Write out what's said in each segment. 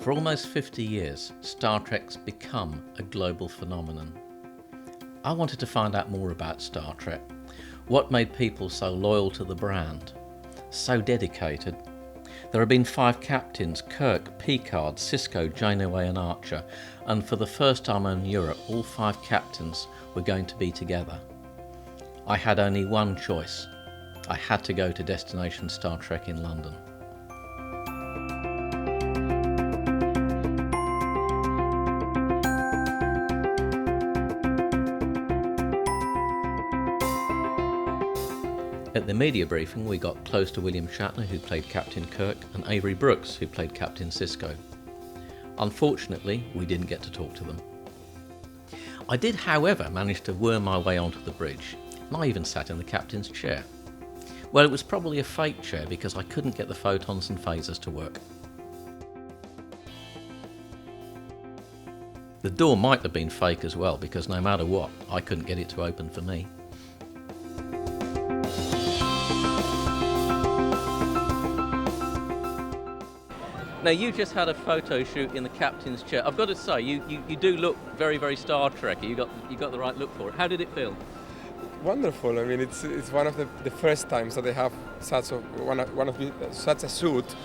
For almost 50 years, Star Trek's become a global phenomenon. I wanted to find out more about Star Trek. What made people so loyal to the brand? So dedicated? There have been 5 captains: Kirk, Picard, Sisko, Janeway and Archer, and for the first time in Europe, all 5 captains were going to be together. I had only one choice. I had to go to Destination Star Trek in London. At the media briefing, we got close to William Shatner, who played Captain Kirk, and Avery Brooks, who played Captain Sisko. Unfortunately, we didn't get to talk to them. I did, however, manage to worm my way onto the bridge, and I even sat in the captain's chair. Well, it was probably a fake chair because I couldn't get the photons and phasers to work. The door might have been fake as well, because no matter what, I couldn't get it to open for me. Now, you just had a photo shoot in the captain's chair. I've got to say, you do look very, very Star Trek-y. You got the right look for it. How did it feel? Wonderful. I mean, it's one of the first times that they have such a suit.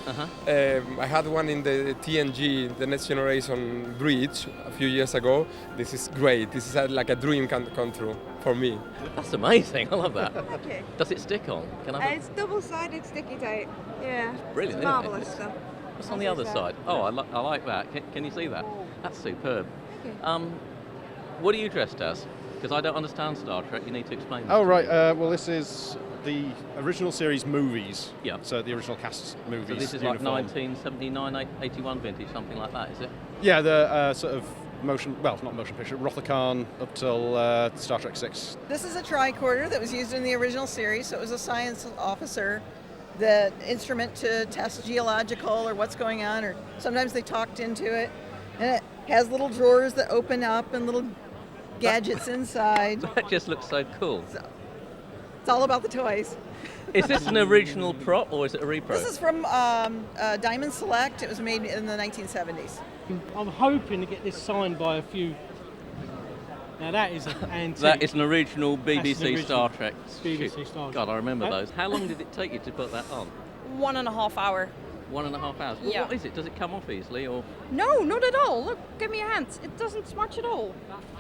I had one in the TNG, the Next Generation bridge, a few years ago. This is great. This is like a dream come true for me. That's amazing. I love that. Okay. Does it stick on? Can I? It's double-sided sticky tape. Yeah. Brilliant, It's marvellous isn't it? stuff. What's on the other side? Oh, I like that. Can you see that? That's superb. Okay. What are you dressed as? Because I don't understand Star Trek. You need to explain that. Oh, right. Well, this is the original series movies. Yeah. So the original cast movies. So this is uniform. like 1979, 81 vintage, something like that, is it? Yeah, the sort of not motion picture, Rothacon up till Star Trek 6. This is a tricorder that was used in the original series, so it was a science officer, the instrument to test geological or what's going on, or sometimes they talked into it. And it has little drawers that open up and little gadgets inside. That just looks so cool. So, it's all about the toys. Is this an original prop or is it a repro? This is from Diamond Select. It was made in the 1970s. I'm hoping to get this signed by a few. Now that is an antique. That is an original BBC That's an original Star Trek. BBC shoot. Star Trek. God, I remember those. How long did it take you to put that on? 1.5 hours. 1.5 hours. Yeah. What is it? Does it come off easily or? No, not at all. Look, give me a hand. It doesn't smudge at all.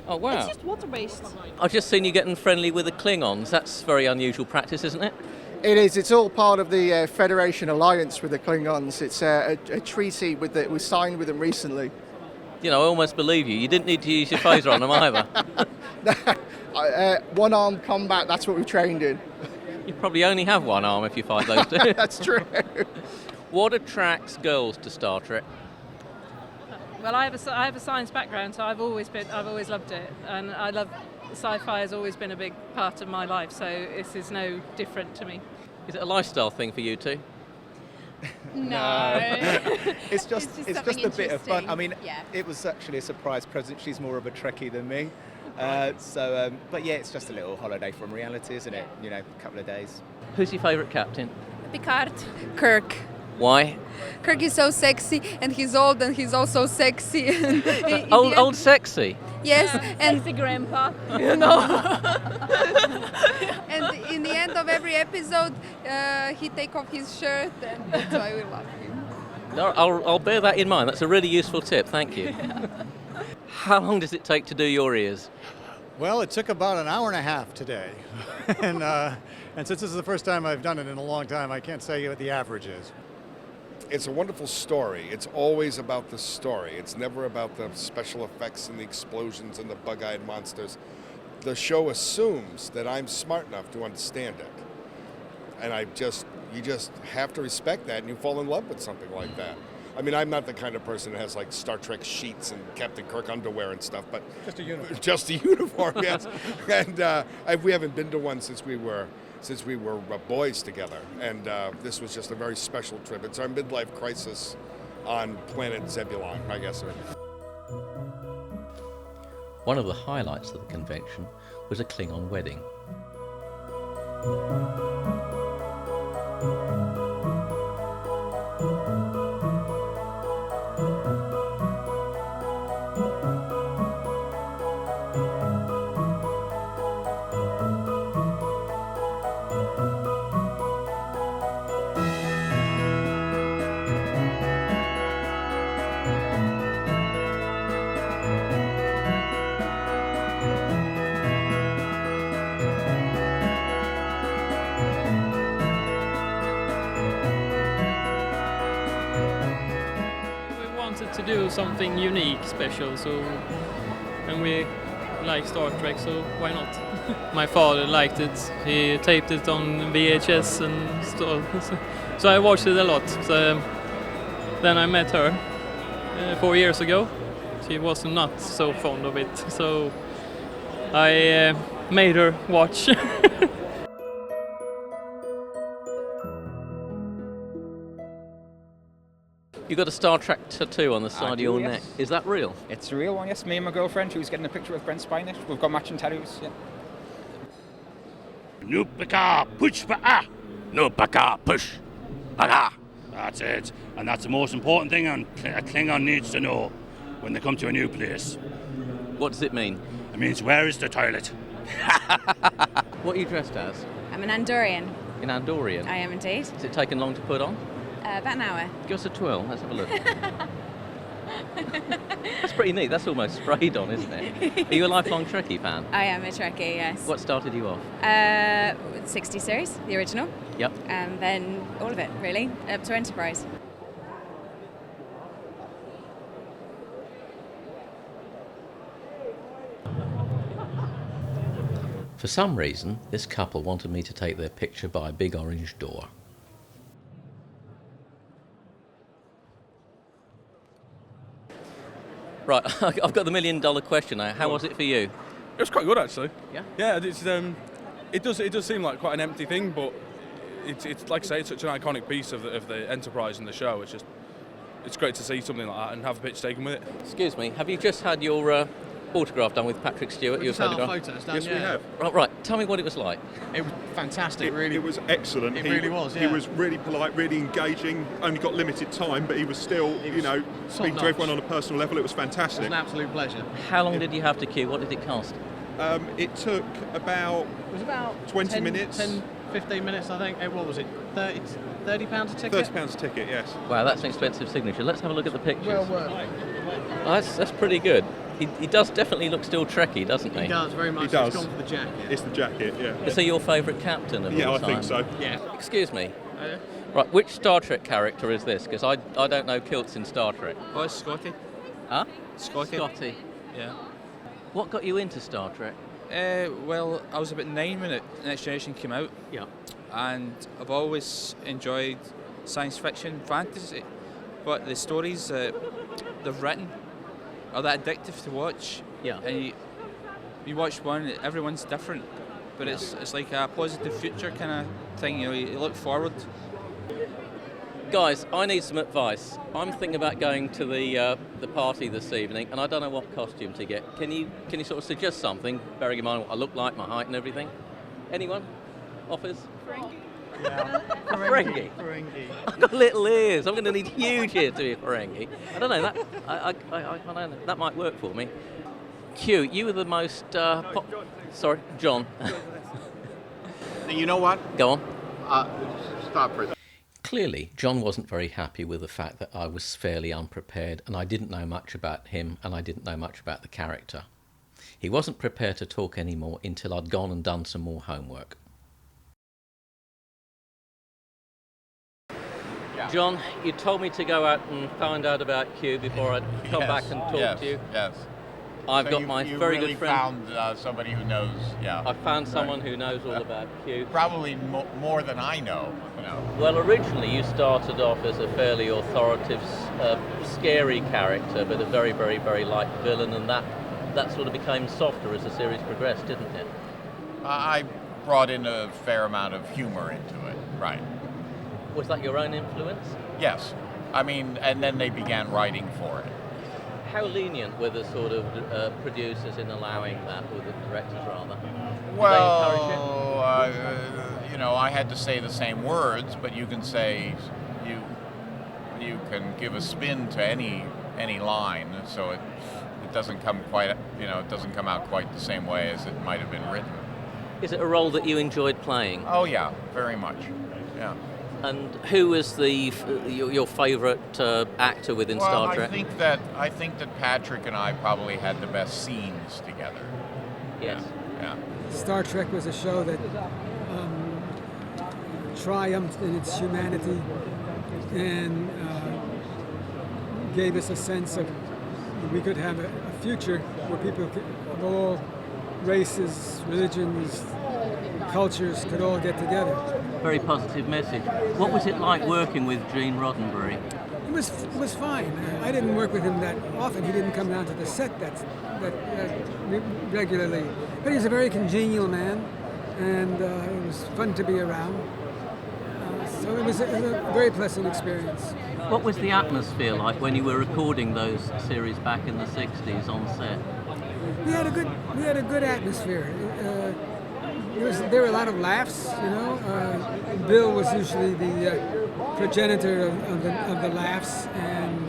Oh wow! It's just water-based. I've just seen you getting friendly with the Klingons. That's very unusual practice, isn't it? It is. It's all part of the Federation alliance with the Klingons. It's a treaty we signed with them recently. You know, I almost believe you. You didn't need to use your phaser on them either. One-armed combat, that's what we've trained in. You probably only have one arm if you fight those two. That's true. What attracts girls to Star Trek? Well, I have a science background, so I've always loved it, and I love sci-fi. Has always been a big part of my life, so this is no different to me. Is it a lifestyle thing for you two? No. It's just a bit of fun. I mean, yeah. It was actually a surprise present. She's more of a Trekkie than me. But yeah, it's just a little holiday from reality, isn't it? You know, a couple of days. Who's your favourite captain? Picard. Kirk. Why? Kirk is so sexy, and he's old, and he's also sexy. Old sexy? Yes, and Sexy grandpa. you know. And in the end of every episode, he take off his shirt, and that's why we love him. No, I'll bear that in mind. That's a really useful tip. Thank you. How long does it take to do your ears? Well, it took about an hour and a half today. and since this is the first time I've done it in a long time, I can't say what the average is. It's a wonderful story. It's always about the story. It's never about the special effects and the explosions and the bug-eyed monsters. The show assumes that I'm smart enough to understand it. And you just have to respect that, and you fall in love with something like that. I mean, I'm not the kind of person that has like Star Trek sheets and Captain Kirk underwear and stuff, but Just a uniform. Just a uniform, yes. And we haven't been to one since we were boys together, and this was just a very special trip. It's our midlife crisis on planet Zebulon, I guess. One of the highlights of the convention was a Klingon wedding. to do something unique, special. So, and we like Star Trek, so why not? My father liked it. He taped it on VHS and stuff. So I watched it a lot. So then I met her 4 years ago. She was not so fond of it, so I made her watch. You got a Star Trek tattoo on the side of your neck. Is that real? It's a real one, yes. Me and my girlfriend, who's getting a picture with Brent Spiner. We've got matching tattoos, yeah. Nupaka push pa Nupaka push pa. That's it. And that's the most important thing a Klingon needs to know when they come to a new place. What does it mean? It means, where is the toilet? What are you dressed as? I'm an Andorian. In Andorian? I am indeed. Has it taken long to put on? About an hour. Give us a twirl, let's have a look. That's pretty neat, that's almost sprayed on, isn't it? Are you a lifelong Trekkie fan? I am a Trekkie, yes. What started you off? 60 series, the original. Yep. And then all of it, really, up to Enterprise. For some reason, this couple wanted me to take their picture by a big orange door. Right, I've got the $1 million question now. How was it for you? It was quite good, actually. Yeah? Yeah, it does seem like quite an empty thing, but it's like I say, it's such an iconic piece of the Enterprise and the show. It's great to see something like that and have a picture taken with it. Excuse me, have you just had your autograph done with Patrick Stewart? Your photograph? Yes, we have. Right, tell me what it was like. It was fantastic, It was excellent. It really was, yeah. He was really polite, really engaging, only got limited time, but he was still, speaking to everyone on a personal level. It was fantastic. It was an absolute pleasure. How long did you have to queue? What did it cost? It took about 20 minutes. 10, 15 minutes, I think. What was it? £30 a ticket? £30 a ticket, yes. Wow, that's an expensive signature. Let's have a look at the pictures. Well worth. Oh, that's pretty good. He does definitely look still Trekkie, doesn't he? He does, very much. He does. He's gone for the jacket. It's the jacket, yeah. Is he your favourite captain of all Yeah, I time? think so. Yeah. Excuse me. Right, which Star Trek character is this? Because I don't know kilts in Star Trek. Oh, it's Scotty. Huh? Scotty. Scotty. Yeah. What got you into Star Trek? Well, I was about 9 when Next Generation came out. Yeah. And I've always enjoyed science fiction, fantasy, but the stories they've written are that addictive to watch. Yeah. And you watch one, everyone's different, but it's like a positive future kind of thing. You look forward. Guys, I need some advice. I'm thinking about going to the party this evening, and I don't know what costume to get. Can you sort of suggest something, bearing in mind what I look like, my height and everything? Anyone? Offers? Yeah. A Ferengi? Ferengi. I've got little ears. I'm going to need huge ears to be a Ferengi. I don't know. That might work for me. Q, you were the most... Sorry, John. You know what? Go on. Stop for a second. Clearly, John wasn't very happy with the fact that I was fairly unprepared and I didn't know much about him and I didn't know much about the character. He wasn't prepared to talk anymore until I'd gone and done some more homework. John, you told me to go out and find out about Q before I'd come back and talk to you. Yes. I've So got you- my you very really good friend. found somebody who knows. Yeah. I found someone who knows all about Q. Probably more than I know. Well, originally you started off as a fairly authoritative, scary character, but a very, very, very light villain, and that sort of became softer as the series progressed, didn't it? I brought in a fair amount of humor into it. Right. Was that your own influence? Yes. I mean, and then they began writing for it. How lenient were the sort of producers in allowing that, or the directors rather? Well, I had to say the same words, but you can say you can give a spin to any line, so it doesn't come quite, it doesn't come out quite the same way as it might have been written. Is it a role that you enjoyed playing? Oh yeah, very much. Yeah. And who was your favourite actor within Star Trek? I think that Patrick and I probably had the best scenes together. Yes. Yeah. Star Trek was a show that triumphed in its humanity and gave us a sense of we could have a future where people of all races, religions, cultures could all get together. Very positive message. What was it like working with Gene Roddenberry? It was fine. I didn't work with him that often. He didn't come down to the set that regularly. But he's a very congenial man, and it was fun to be around. So it was a very pleasant experience. What was the atmosphere like when you were recording those series back in the 60s on set? We had a good atmosphere. There were a lot of laughs, you know. Bill was usually the progenitor of the laughs, and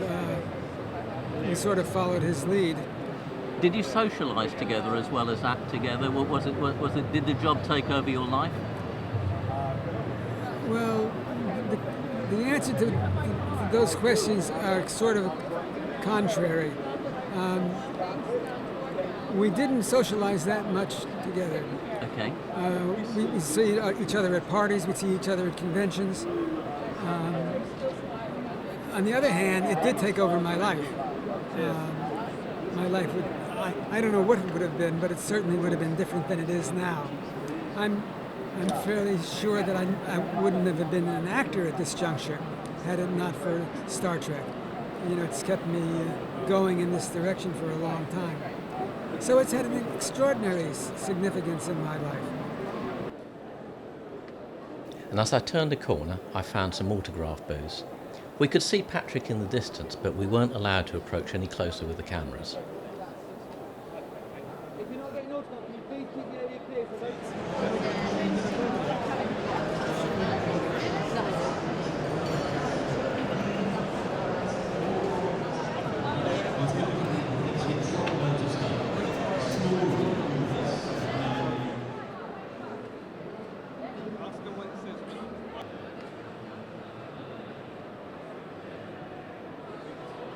we sort of followed his lead. Did you socialise together as well as act together? Was it? Did the job take over your life? Well, the answer to those questions are sort of contrary. We didn't socialize that much together. Okay. We see each other at parties, we see each other at conventions. On the other hand, it did take over my life. My life would, I don't know what it would have been, but it certainly would have been different than it is now. I'm fairly sure that I wouldn't have been an actor at this juncture had it not for Star Trek. You know, it's kept me going in this direction for a long time. So it's had an extraordinary significance in my life. And as I turned a corner, I found some autograph booths. We could see Patrick in the distance, but we weren't allowed to approach any closer with the cameras.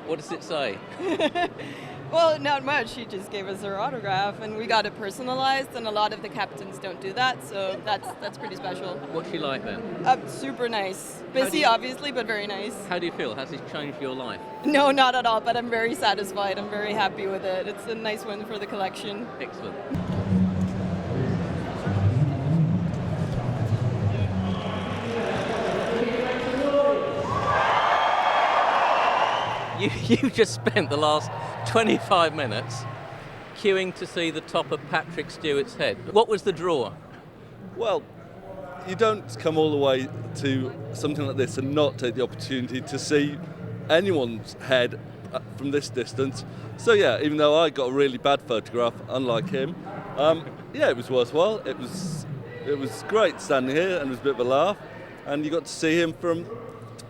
What does it say? Well, not much. She just gave us her autograph, and we got it personalized, and a lot of the captains don't do that, so that's pretty special. What's she like then? Super nice. Busy, obviously, but very nice. How do you feel? Has this changed your life? No, not at all, but I'm very satisfied. I'm very happy with it. It's a nice one for the collection. Excellent. You just spent the last 25 minutes queuing to see the top of Patrick Stewart's head. What was the draw? Well, you don't come all the way to something like this and not take the opportunity to see anyone's head from this distance. So yeah, even though I got a really bad photograph, unlike him, yeah, it was worthwhile. It was great standing here, and it was a bit of a laugh, and you got to see him from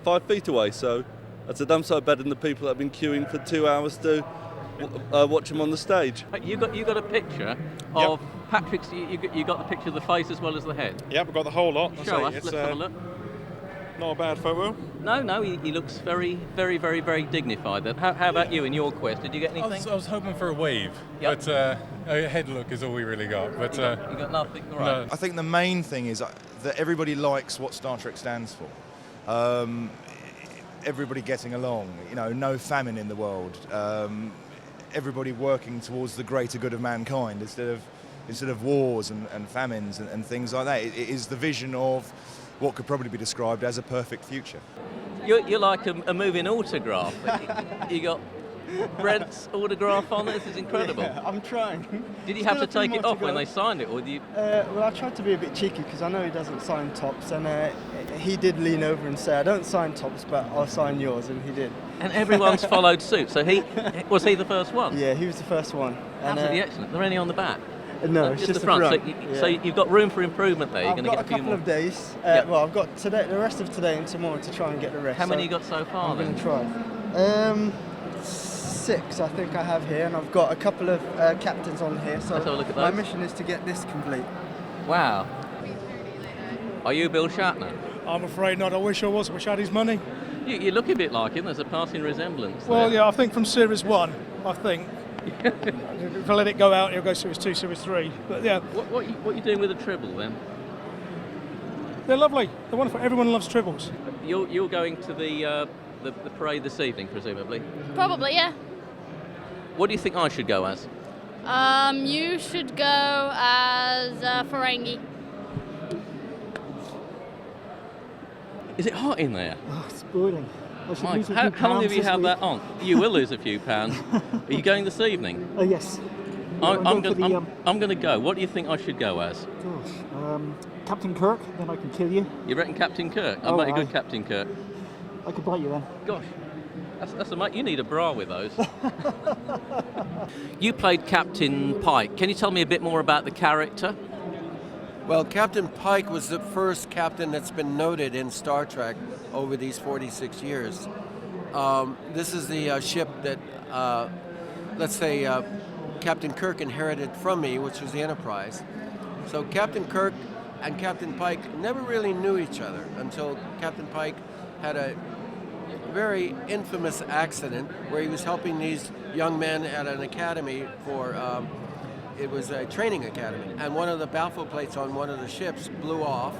5 feet away. So that's a damn sight better than the people that have been queuing for 2 hours to watch him on the stage. You got a picture of Patrick's. You got the picture of the face as well as the head. Yep, we've got the whole lot. Show us. Let's have a look. Not a bad photo. No, he looks very, very, very, very dignified. How about you in your quest? Did you get anything? I was hoping for a wave, but a head look is all we really got. But you got nothing. All right. No. I think the main thing is that everybody likes what Star Trek stands for. Everybody getting along, no famine in the world. Everybody working towards the greater good of mankind instead of wars and famines and things like that. It is the vision of what could probably be described as a perfect future. You're like a moving autograph. You got Brent's autograph on it. This is incredible. Yeah, I'm trying. Did you have to take it off when they signed it, or did you? Well, I tried to be a bit cheeky because I know he doesn't sign tops, and he did lean over and say, "I don't sign tops, but I'll sign yours," and he did. And everyone's followed suit. So was he the first one? Yeah, he was the first one. Absolutely excellent. Are there any on the back? No, it's just the front. So you've got room for improvement there. You're going to get a few more. I've got a couple of days. Well, I've got today, the rest of today and tomorrow to try and get the rest. How many you got so far? I'm going to try. 6, I think I have here, and I've got a couple of captains on here. So let's have a look at my those. mission is to get this complete. Wow. Are you Bill Shatner? I'm afraid not. I wish I was. I wish I had his money. You look a bit like him. There's a passing resemblance. Well, yeah, I think from Series 1, I think. If I let it go out, it'll go Series 2, Series 3. But yeah. What are you doing with a tribble then? They're lovely. They're wonderful. Everyone loves tribbles. You're going to the the parade this evening, presumably? Probably, yeah. What do you think I should go as? You should go as Ferengi. Is it hot in there? Oh, it's boiling. Mike, how long have you had that on? You will lose a few pounds. Are you going this evening? Yes. I'm going to go. What do you think I should go as? Gosh, Captain Kirk, then I can kill you. You reckon Captain Kirk? I'll make a good Captain Kirk. I could bite you then. Gosh, you need a bra with those. You played Captain Pike. Can you tell me a bit more about the character? Well, Captain Pike was the first captain that's been noted in Star Trek over these 46 years. This is the ship that, let's say, Captain Kirk inherited from me, which was the Enterprise. So Captain Kirk and Captain Pike never really knew each other until Captain Pike had a very infamous accident where he was helping these young men at an academy for, it was a training academy, and one of the baffle plates on one of the ships blew off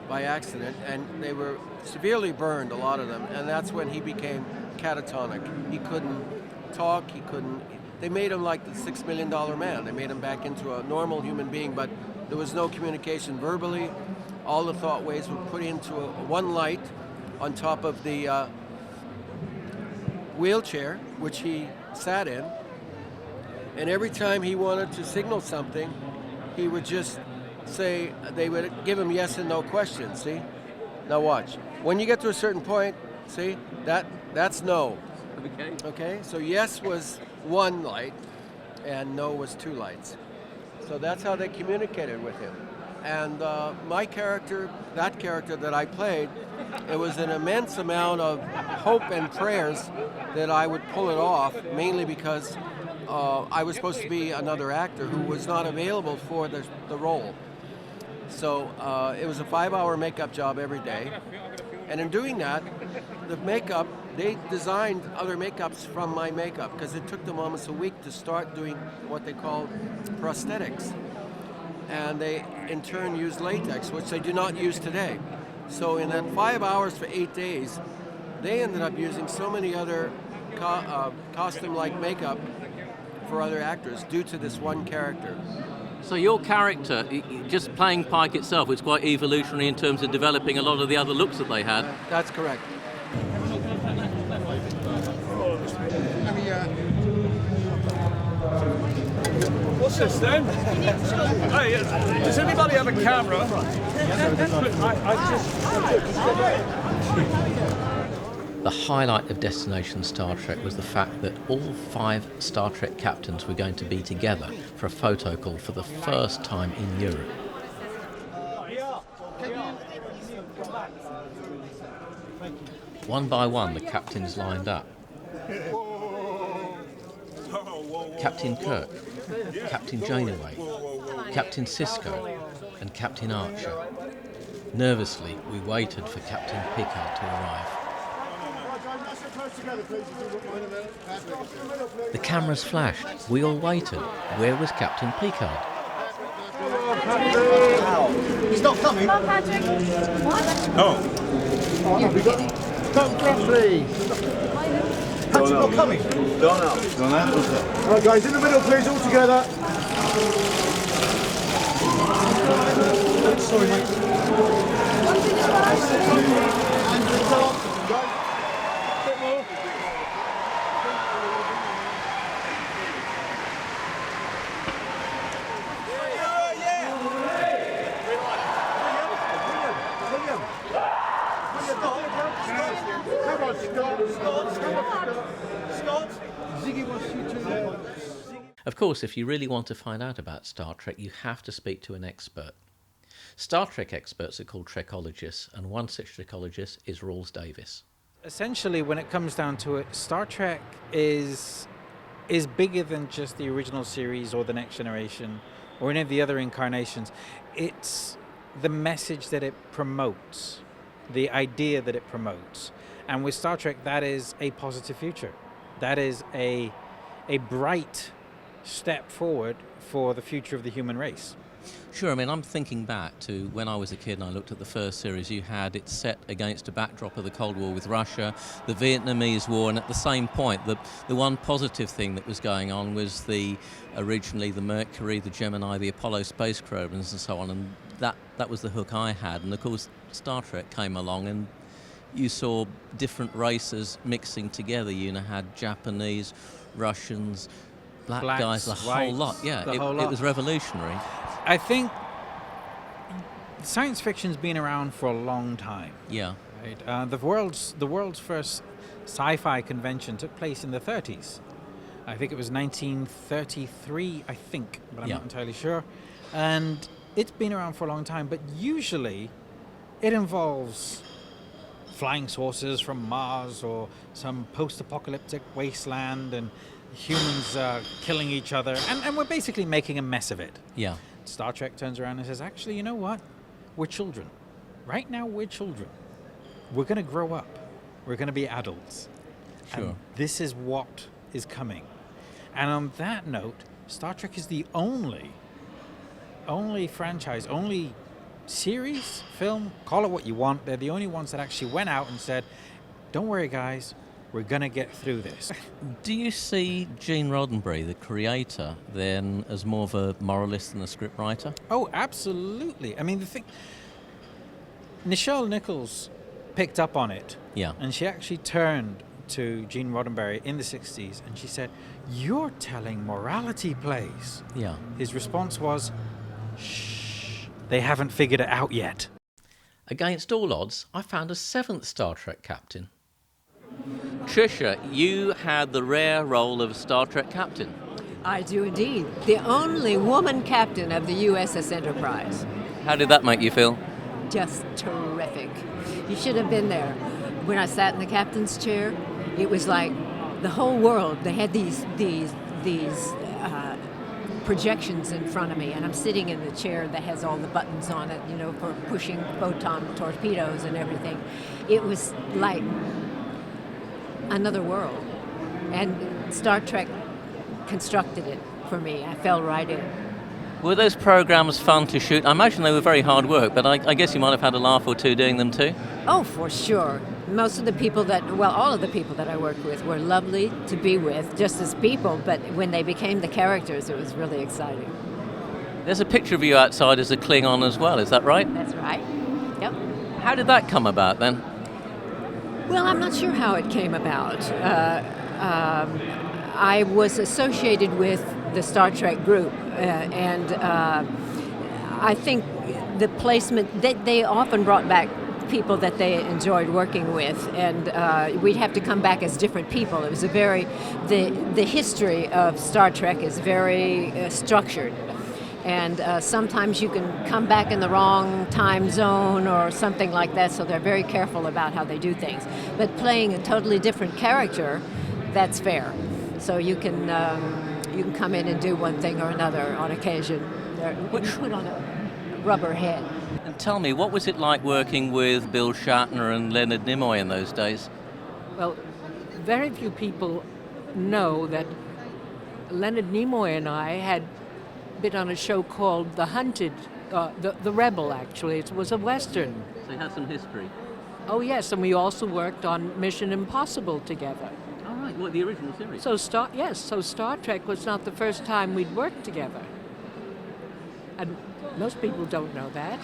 by accident, and they were severely burned, a lot of them, and that's when he became catatonic. He couldn't talk, they made him like the $6 million man. They made him back into a normal human being, but there was no communication verbally. All the thought waves were put into one light on top of the wheelchair, which he sat in. And every time he wanted to signal something, he would just say, they would give him yes and no questions, see? Now watch. When you get to a certain point, see, that's no. Okay, so yes was one light and no was two lights. So that's how they communicated with him. And my character, that character that I played, it was an immense amount of hope and prayers that I would pull it off, mainly because I was supposed to be another actor who was not available for the role. So it was a 5-hour makeup job every day. And in doing that, the makeup, they designed other makeups from my makeup because it took them almost a week to start doing what they call prosthetics. And they, in turn, used latex, which they do not use today. So in that 5 hours for 8 days, they ended up using so many other costume-like makeup for other actors due to this one character. So your character, just playing Pike itself, was quite evolutionary in terms of developing a lot of the other looks that they had. That's correct. What's this then? Hey, does anybody have a camera? The highlight of Destination Star Trek was the fact that all 5 Star Trek captains were going to be together for a photo call for the first time in Europe. One by one, the captains lined up. Captain Kirk, Captain Janeway, Captain Sisko, and Captain Archer. Nervously, we waited for Captain Picard to arrive. The cameras flashed. We all waited. Where was Captain Picard? He's not coming. Come on, Patrick. Oh. You're kidding. Don't clap, please. Patrick's not coming. Don't know. All right, guys, in the middle, please, all together. Sorry, mate. Of course, if you really want to find out about Star Trek, you have to speak to an expert. Star Trek experts are called Trekologists, and one such Trekologist is Rawls Davis. Essentially, when it comes down to it, Star Trek is bigger than just the original series or the Next Generation or any of the other incarnations. It's the message that it promotes, the idea that it promotes. And with Star Trek, that is a positive future. That is a bright step forward for the future of the human race. Sure, I mean, I'm thinking back to when I was a kid and I looked at the first series. You had it set against a backdrop of the Cold War with Russia, the Vietnamese War, and at the same point, the one positive thing that was going on was originally the Mercury, the Gemini, the Apollo space programs and so on, and that was the hook I had. And of course, Star Trek came along and you saw different races mixing together. You had Japanese, Russians, Blacks, guys, the whole lot. Yeah, it was revolutionary. I think science fiction's been around for a long time. Yeah. Right? The world's first sci-fi convention took place in the 30s. I think it was 1933, I think, but I'm not entirely sure. And it's been around for a long time, but usually it involves flying saucers from Mars or some post-apocalyptic wasteland and humans killing each other, and we're basically making a mess of it. Yeah. Star Trek turns around and says, actually, you know what? We're children. Right now, we're children. We're going to grow up. We're going to be adults. Sure. And this is what is coming. And on that note, Star Trek is the only franchise, only series, film, call it what you want. They're the only ones that actually went out and said, don't worry, guys. We're going to get through this. Do you see Gene Roddenberry, the creator, then as more of a moralist than a scriptwriter? Oh, absolutely. I mean, the thing... Nichelle Nichols picked up on it. Yeah. And she actually turned to Gene Roddenberry in the 60s and she said, you're telling morality plays. Yeah. His response was, shh, they haven't figured it out yet. Against all odds, I found a 7th Star Trek captain. Tricia, you had the rare role of Star Trek captain. I do indeed. The only woman captain of the USS Enterprise. How did that make you feel? Just terrific. You should have been there. When I sat in the captain's chair, it was like the whole world. They had these projections in front of me, and I'm sitting in the chair that has all the buttons on it, for pushing photon torpedoes and everything. It was like another world, and Star Trek constructed it for me. I fell right in. Were those programs fun to shoot? I imagine they were very hard work, but I guess you might have had a laugh or two doing them too? Oh, for sure. Most of the people all of the people that I worked with were lovely to be with, just as people, but when they became the characters, it was really exciting. There's a picture of you outside as a Klingon as well, is that right? That's right. Yep. How did that come about then? Well, I'm not sure how it came about. I was associated with the Star Trek group, and I think the placement, they often brought back people that they enjoyed working with, and we'd have to come back as different people. It was the history of Star Trek is very structured. And sometimes you can come back in the wrong time zone or something like that, so they're very careful about how they do things. But playing a totally different character, that's fair. So you can come in and do one thing or another on occasion. You put on a rubber head. And tell me, what was it like working with Bill Shatner and Leonard Nimoy in those days? Well, very few people know that Leonard Nimoy and I had been on a show called The Hunted, the Rebel, actually. It was a Western. So you had some history. Oh, yes, and we also worked on Mission Impossible together. All right, what, the original series? So Star Trek was not the first time we'd worked together. And most people don't know that.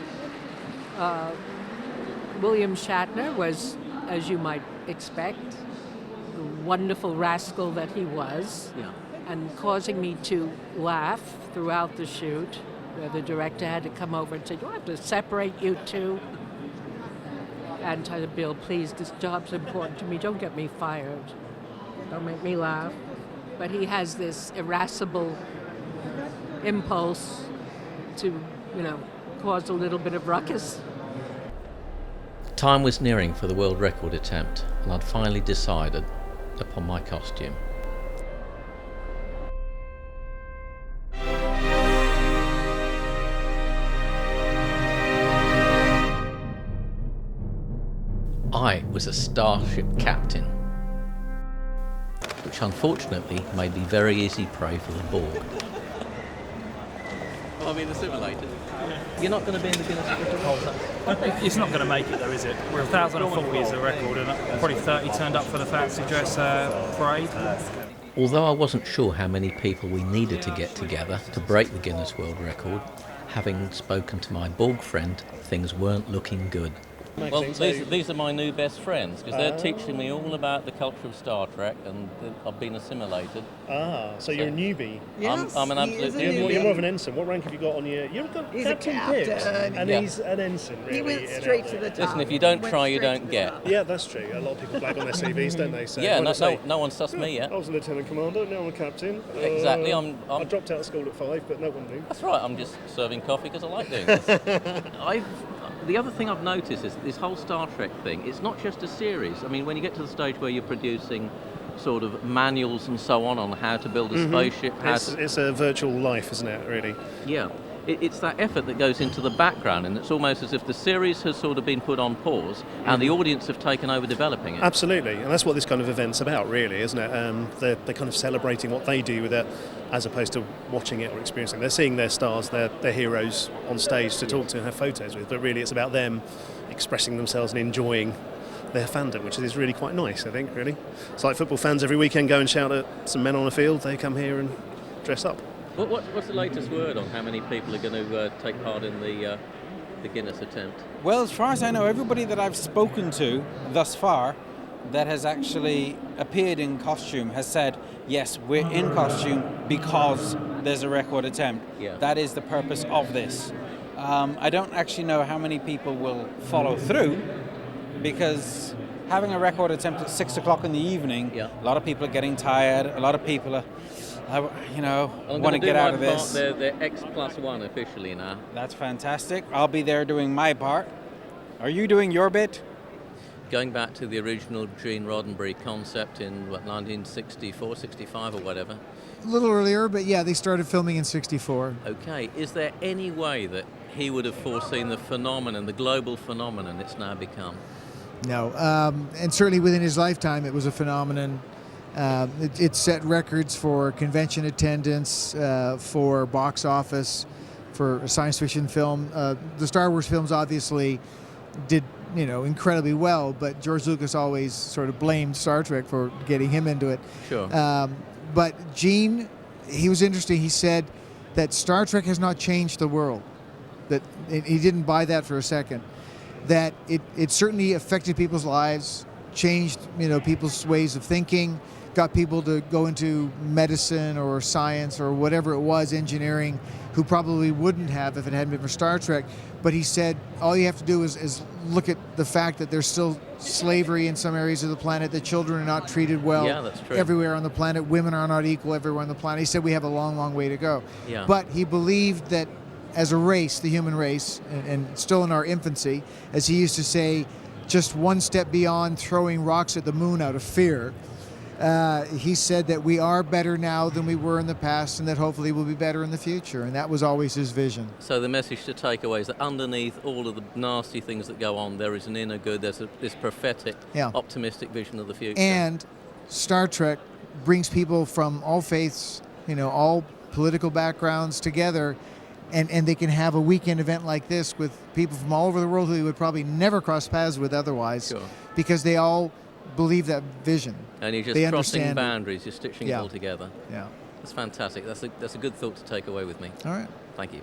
William Shatner was, as you might expect, the wonderful rascal that he was. Yeah. And causing me to laugh throughout the shoot, where the director had to come over and say, do I have to separate you two? And I said, Bill, please, this job's important to me. Don't get me fired. Don't make me laugh. But he has this irascible impulse to, cause a little bit of ruckus. Time was nearing for the world record attempt, and I'd finally decided upon my costume. I was a starship captain, which unfortunately made me very easy prey for the Borg. I'll be assimilated. You're not going to be in the Guinness Book of World. It's not going to make it though, is it? We're 1,040 is the record, and probably 30 turned up for the fancy dress parade. Although I wasn't sure how many people we needed to get together to break the Guinness World Record, having spoken to my Borg friend, things weren't looking good. Well, these are my new best friends, because they're teaching me all about the culture of Star Trek, and I've been assimilated. So you're a newbie. Yes, I'm an absolute newbie. You're more of an ensign. What rank have you got on your... You've got He's a Captain captain. Pitt, and Yeah. he's an ensign, really. He went straight to the top. Listen, if you don't try, you don't get. Yeah, that's true. A lot of people flag on their CVs, don't they? So Yeah, when no, I say, no one's sussed me yet. I was a lieutenant commander, now I'm a captain. Exactly, I dropped out of school at 5, but no one knew. That's right, I'm just serving coffee because I like doing this. The other thing I've noticed is this whole Star Trek thing, it's not just a series. I mean, when you get to the stage where you're producing sort of manuals and so on how to build a spaceship. It's a virtual life, isn't it, really? Yeah. It's that effort that goes into the background, and it's almost as if the series has sort of been put on pause and the audience have taken over developing it. Absolutely, and that's what this kind of event's about, really, isn't it? They're kind of celebrating what they do with it, as opposed to watching it or experiencing it. They're seeing their stars, their heroes on stage to talk to and have photos with, but really it's about them expressing themselves and enjoying their fandom, which is really quite nice, I think, really. It's like football fans every weekend go and shout at some men on a field, they come here and dress up. What's the latest word on how many people are going to take part in the Guinness attempt? Well, as far as I know, everybody that I've spoken to thus far that has actually appeared in costume has said, yes, we're in costume because there's a record attempt. Yeah. That is the purpose of this. I don't actually know how many people will follow through, because having a record attempt at 6 o'clock in the evening, a lot of people are getting tired, a lot of people are, want to get out of this. They're X+1 officially now. That's fantastic. I'll be there doing my part. Are you doing your bit? Going back to the original Gene Roddenberry concept in, 1964, 65 or whatever? A little earlier, but yeah, they started filming in 64. Okay, is there any way that he would have foreseen the phenomenon, the global phenomenon it's now become? No, and certainly within his lifetime it was a phenomenon. It set records for convention attendance, for box office, for a science fiction film. The Star Wars films obviously did, incredibly well, but George Lucas always sort of blamed Star Trek for getting him into it. Sure. But Gene, he was interesting. He said that Star Trek has not changed the world. That he didn't buy that for a second. That it certainly affected people's lives, changed people's ways of thinking, got people to go into medicine or science or whatever it was, engineering, who probably wouldn't have if it hadn't been for Star Trek. But he said all you have to do is look at the fact that there's still slavery in some areas of the planet, that children are not treated well that's true. everywhere on the planet, women are not equal everywhere on the planet. He said we have a long, long way to go. Yeah. But he believed that as a race, the human race, and still in our infancy, as he used to say, just one step beyond throwing rocks at the moon out of fear. He said that we are better now than we were in the past, and that hopefully we'll be better in the future, and that was always his vision. So the message to take away is that underneath all of the nasty things that go on, there is an inner good, there's this prophetic, optimistic vision of the future. And Star Trek brings people from all faiths, all political backgrounds together, and they can have a weekend event like this with people from all over the world who they would probably never cross paths with otherwise, because they all believe that vision. And you're just crossing boundaries, you're stitching it all together. Yeah. That's fantastic. That's a good thought to take away with me. All right. Thank you.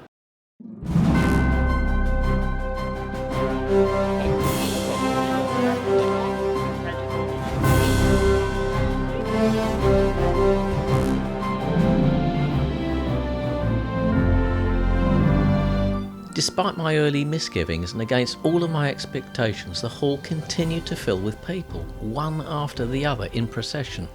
Despite my early misgivings and against all of my expectations, the hall continued to fill with people, one after the other in procession.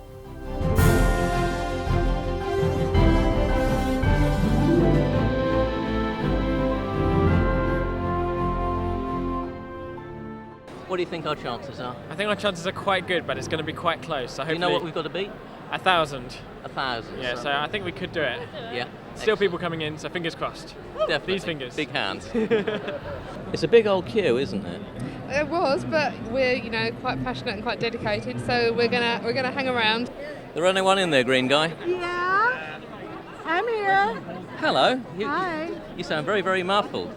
What do you think our chances are? I think our chances are quite good, but it's going to be quite close. So do you know what we've got to beat? 1,000. 1,000. Yeah, so I think we could do it. Yeah. Still people coming in, so fingers crossed. Definitely. These fingers. Big hands. It's a big old queue, isn't it? It was, but we're quite passionate and quite dedicated, so we're gonna hang around. There only one in there, green guy. Yeah. I'm here. Hello. Hi. You sound very, very muffled.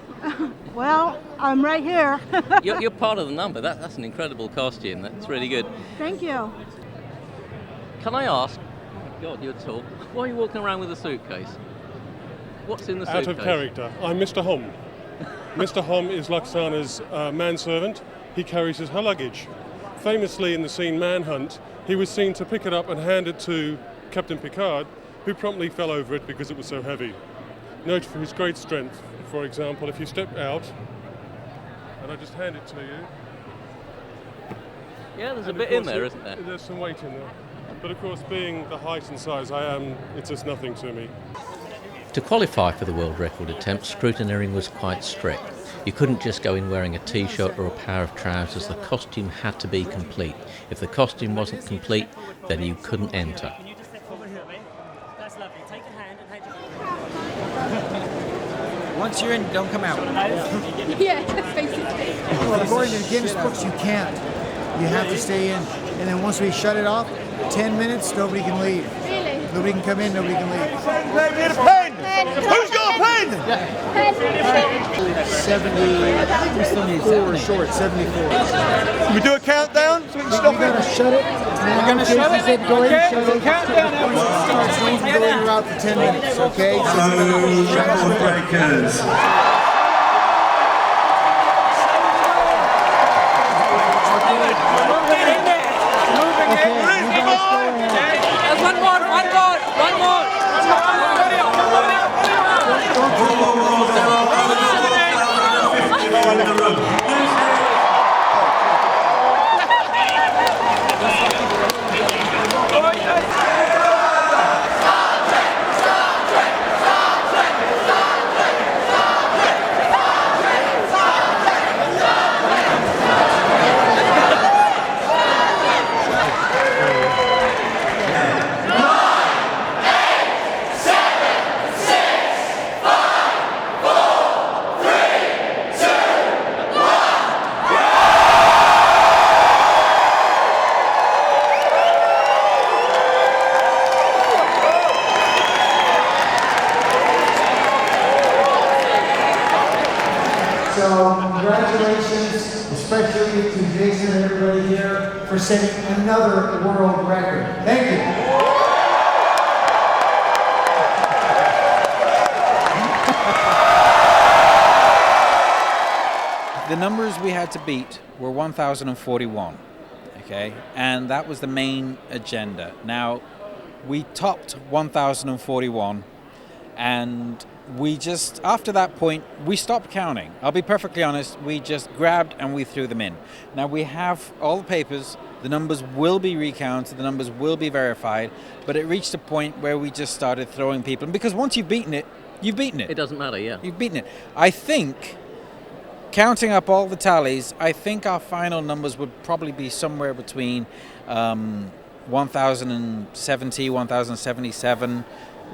Well, I'm right here. You're part of the number. That's an incredible costume. That's really good. Thank you. Can I ask, God, you're tall, why are you walking around with a suitcase? What's in the suitcase? Out of character. I'm Mr. Hom. Mr. Hom is Luxana's manservant. He carries her luggage. Famously in the scene Manhunt, he was seen to pick it up and hand it to Captain Picard, who promptly fell over it because it was so heavy. Noted for his great strength, for example, if you step out, and I just hand it to you. Yeah, there's a bit in there, isn't there? There's some weight in there. But of course, being the height and size I am, it's just nothing to me. To qualify for the world record attempt, scrutineering was quite strict. You couldn't just go in wearing a t-shirt or a pair of trousers. The costume had to be complete. If the costume wasn't complete, then you couldn't enter. Once you're in, don't come out. Yeah, basically. Well, according to the Guinness books, you can't. You have to stay in. And then once we shut it off, 10 minutes, nobody can leave. Really? Nobody can come in, nobody can leave. Need a pen? Who's got a pen? 74 short, 74. Can we do a countdown so we can stop We're going to shut it. We're going to shut it. Said go in, Okay, shut it. countdown. Starts going to go in or out for 10 minutes, okay? Record breakers. There's one more. So congratulations, especially to Jason and everybody here, for setting another world record. Thank you. The numbers we had to beat were 1,041, okay? And that was the main agenda. Now, we topped 1,041, and we just, after that point, we stopped counting. I'll be perfectly honest, we just grabbed and we threw them in. Now, we have all the papers, the numbers will be recounted, the numbers will be verified, but it reached a point where we just started throwing people in, because once you've beaten it, you've beaten it. It doesn't matter, yeah. You've beaten it. I think, counting up all the tallies, I think our final numbers would probably be somewhere between 1,070, 1,077,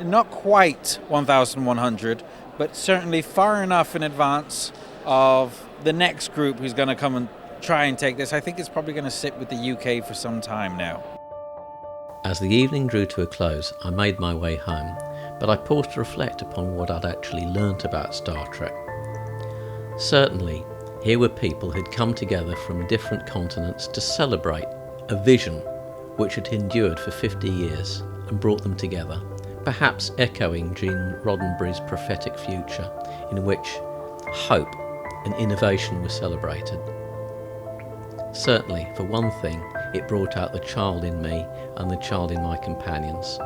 not quite 1,100, but certainly far enough in advance of the next group who's going to come and try and take this. I think it's probably going to sit with the UK for some time now. As the evening drew to a close, I made my way home, but I paused to reflect upon what I'd actually learnt about Star Trek. Certainly, here were people who'd come together from different continents to celebrate a vision which had endured for 50 years and brought them together, perhaps echoing Gene Roddenberry's prophetic future, in which hope and innovation were celebrated. Certainly, for one thing, it brought out the child in me and the child in my companions.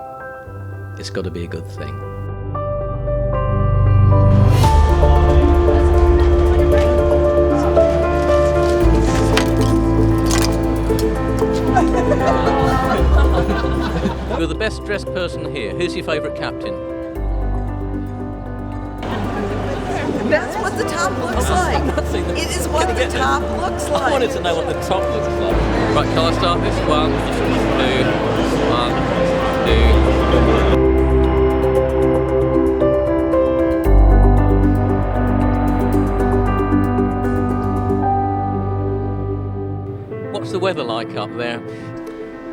It's got to be a good thing. You're the best dressed person here. Who's your favourite captain? That's what the top looks like. It is what the top looks like. I wanted to know what the top looks like. Right, can I start this? 1, 2, 1, 2. What's the weather like up there?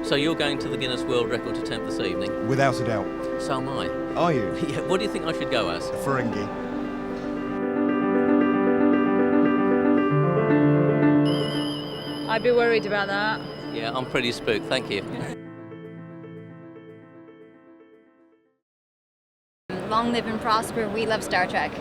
So you're going to the Guinness World Record attempt this evening? Without a doubt. So am I. Are you? Yeah, what do you think I should go as? Ferengi. I'd be worried about that. Yeah, I'm pretty spooked, thank you. Long live and prosper. We love Star Trek.